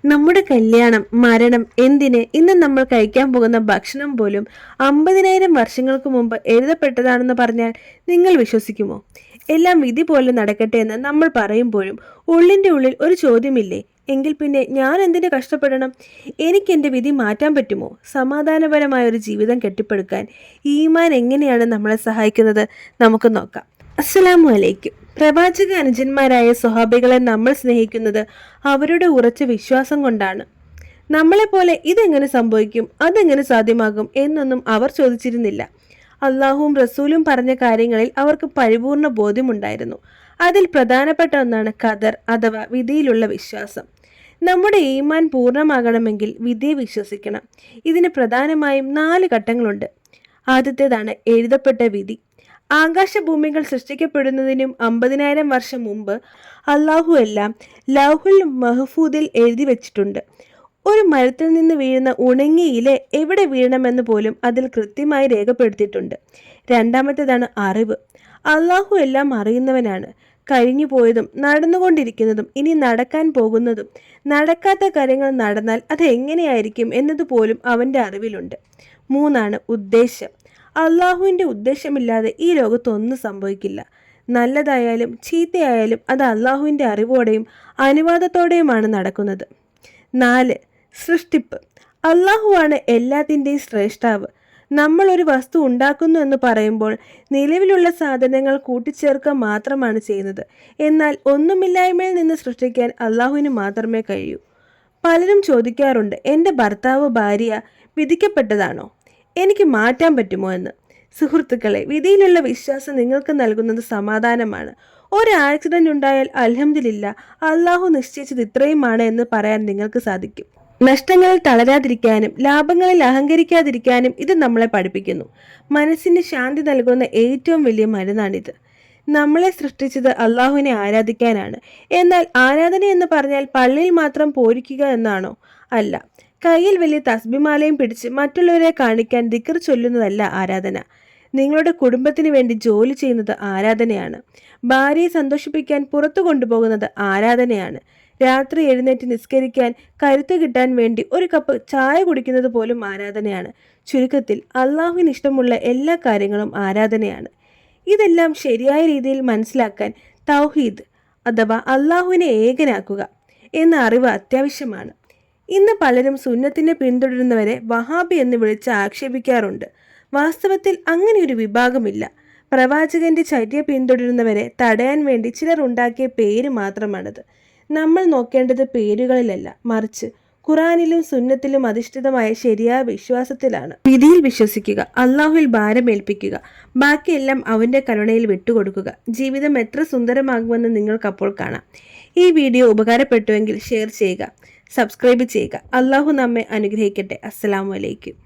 നമ്മുടെ കല്യാണം, മരണം, എന്തിന് ഇന്ന് നമ്മൾ കഴിക്കാൻ പോകുന്ന ഭക്ഷണം പോലും 50,000 വർഷങ്ങൾക്ക് മുമ്പ് എഴുതപ്പെട്ടതാണെന്ന് പറഞ്ഞാൽ നിങ്ങൾ വിശ്വസിക്കുമോ? എല്ലാം വിധി പോലെ നടക്കട്ടെ എന്ന് നമ്മൾ പറയുമ്പോഴും ഉള്ളിൻ്റെ ഉള്ളിൽ ഒരു ചോദ്യമില്ലേ? എങ്കിൽ പിന്നെ ഞാൻ എന്തിനു കഷ്ടപ്പെടണം? എനിക്ക് എൻ്റെ വിധി മാറ്റാൻ പറ്റുമോ? സമാധാനപരമായ ഒരു ജീവിതം കെട്ടിപ്പടുക്കാൻ ഈമാൻ എങ്ങനെയാണ് നമ്മളെ സഹായിക്കുന്നത്? നമുക്ക് നോക്കാം. അസ്സലാമു അലൈക്കും. പ്രവാചക അനുജന്മാരായ സ്വഹാബികളെ നമ്മൾ സ്നേഹിക്കുന്നത് അവരുടെ ഉറച്ച വിശ്വാസം കൊണ്ടാണ്. നമ്മളെപ്പോലെ ഇതെങ്ങനെ സംഭവിക്കും, അതെങ്ങനെ സാധ്യമാകും എന്നൊന്നും അവർ ചോദിച്ചിരുന്നില്ല. അള്ളാഹുവും റസൂലും പറഞ്ഞ കാര്യങ്ങളിൽ അവർക്ക് പരിപൂർണ ബോധ്യമുണ്ടായിരുന്നു. അതിൽ പ്രധാനപ്പെട്ട ഒന്നാണ് ഖദർ അഥവാ വിധിയിലുള്ള വിശ്വാസം. നമ്മുടെ ഈമാൻ പൂർണ്ണമാകണമെങ്കിൽ വിധിയെ വിശ്വസിക്കണം. ഇതിന് പ്രധാനമായും 4 ഘട്ടങ്ങളുണ്ട്. ആദ്യത്തേതാണ് എഴുതപ്പെട്ട വിധി. ആകാശഭൂമികൾ സൃഷ്ടിക്കപ്പെടുന്നതിനും 50,000 വർഷം മുമ്പ് അള്ളാഹു എല്ലാം ലൗഹുൽ മഹ്ഫൂദിൽ എഴുതി വെച്ചിട്ടുണ്ട്. ഒരു മരത്തിൽ നിന്ന് വീഴുന്ന ഉണങ്ങിയ ഇല എവിടെ വീഴണമെന്ന് പോലും അതിൽ കൃത്യമായി രേഖപ്പെടുത്തിയിട്ടുണ്ട്. രണ്ടാമത്തേതാണ് അറിവ്. അള്ളാഹു എല്ലാം അറിയുന്നവനാണ്. കഴിഞ്ഞു പോയതും നടന്നുകൊണ്ടിരിക്കുന്നതും ഇനി നടക്കാൻ പോകുന്നതും നടക്കാത്ത കാര്യങ്ങൾ നടന്നാൽ അത് എങ്ങനെയായിരിക്കും എന്നതുപോലും അവൻ്റെ അറിവിലുണ്ട്. മൂന്നാണ് ഉദ്ദേശം. അള്ളാഹുവിൻ്റെ ഉദ്ദേശമില്ലാതെ ഈ ലോകത്തൊന്നും സംഭവിക്കില്ല. നല്ലതായാലും ചീത്തയായാലും അത് അള്ളാഹുവിൻ്റെ അറിവോടെയും അനുവാദത്തോടെയുമാണ് നടക്കുന്നത്. 4. സൃഷ്ടിപ്പ്. അള്ളാഹുവാണ് എല്ലാത്തിൻ്റെയും ശ്രേഷ്ഠാവ്. നമ്മൾ ഒരു വസ്തു ഉണ്ടാക്കുന്നു എന്ന് പറയുമ്പോൾ നിലവിലുള്ള സാധനങ്ങൾ കൂട്ടിച്ചേർക്കുക മാത്രമാണ് ചെയ്യുന്നത്. എന്നാൽ ഒന്നുമില്ലായ്മയിൽ നിന്ന് സൃഷ്ടിക്കാൻ അള്ളാഹുവിന് മാത്രമേ കഴിയൂ. പലരും ചോദിക്കാറുണ്ട്, എൻ്റെ ഭർത്താവ് ഭാര്യ വിധിക്കപ്പെട്ടതാണോ, എനിക്ക് മാറ്റാൻ പറ്റുമോ എന്ന്. സുഹൃത്തുക്കളെ, വിധിയിലുള്ള വിശ്വാസം നിങ്ങൾക്ക് നൽകുന്നത് സമാധാനമാണ്. ഒരു ആക്സിഡന്റ് ഉണ്ടായാൽ അൽഹംദുലില്ലാ, അള്ളാഹു നിശ്ചയിച്ചത് ഇത്രയുമാണ് എന്ന് പറയാൻ നിങ്ങൾക്ക് സാധിക്കും. നഷ്ടങ്ങളിൽ തളരാതിരിക്കാനും ലാഭങ്ങളിൽ അഹങ്കരിക്കാതിരിക്കാനും ഇത് നമ്മളെ പഠിപ്പിക്കുന്നു. മനസ്സിന് ശാന്തി നൽകുന്ന ഏറ്റവും വലിയ മരുന്നാണിത്. നമ്മളെ സൃഷ്ടിച്ചത് അള്ളാഹുവിനെ ആരാധിക്കാനാണ്. എന്നാൽ ആരാധന എന്ന് പറഞ്ഞാൽ പള്ളിയിൽ മാത്രം പോരിക്കുക എന്നാണോ? അല്ല. കയ്യിൽ വലിയ തസ്ബിമാലയും പിടിച്ച് മറ്റുള്ളവരെ കാണിക്കാൻ ദിക്ർ ചൊല്ലുന്നതല്ല ആരാധന. നിങ്ങളുടെ കുടുംബത്തിന് വേണ്ടി ജോലി ചെയ്യുന്നത് ആരാധനയാണ്. ഭാര്യയെ സന്തോഷിപ്പിക്കാൻ പുറത്തു കൊണ്ടുപോകുന്നത് ആരാധനയാണ്. രാത്രി എഴുന്നേറ്റ് നിസ്കരിക്കാൻ കരുത്ത് കിട്ടാൻ വേണ്ടി ഒരു കപ്പ് ചായ കുടിക്കുന്നത് പോലും ആരാധനയാണ്. ചുരുക്കത്തിൽ അള്ളാഹുവിന് ഇഷ്ടമുള്ള എല്ലാ കാര്യങ്ങളും ആരാധനയാണ്. ഇതെല്ലാം ശരിയായ രീതിയിൽ മനസ്സിലാക്കാൻ തൗഹീദ് അഥവാ അള്ളാഹുവിനെ ഏകനാക്കുക എന്ന അറിവ് അത്യാവശ്യമാണ്. ഇന്ന് പലരും സുന്നത്തിനെ പിന്തുടരുന്നവരെ വഹാബി എന്ന് വിളിച്ച് ആക്ഷേപിക്കാറുണ്ട്. വാസ്തവത്തിൽ അങ്ങനെ ഒരു വിഭാഗമില്ല. പ്രവാചകന്റെ ചര്യ പിന്തുടരുന്നവരെ തടയാൻ വേണ്ടി ചിലർ ഉണ്ടാക്കിയ പേര് മാത്രമാണത്. നമ്മൾ നോക്കേണ്ടത് പേരുകളിലല്ല, മറിച്ച് ഖുറാനിലും സുന്നത്തിലും അധിഷ്ഠിതമായ ശരിയായ വിശ്വാസത്തിലാണ്. വിധിയിൽ വിശ്വസിക്കുക, അള്ളാഹുവിൽ ഭാരമേൽപ്പിക്കുക, ബാക്കിയെല്ലാം അവൻ്റെ കരുണയിൽ വിട്ടുകൊടുക്കുക. ജീവിതം എത്ര സുന്ദരമാകുമെന്ന് നിങ്ങൾക്കപ്പോൾ കാണാം. ഈ വീഡിയോ ഉപകാരപ്പെട്ടുവെങ്കിൽ ഷെയർ ചെയ്യുക, സബ്സ്ക്രൈബ് ചെയ്യുക. അള്ളാഹു നമ്മെ അനുഗ്രഹിക്കട്ടെ. അസ്സലാമു അലൈക്കും.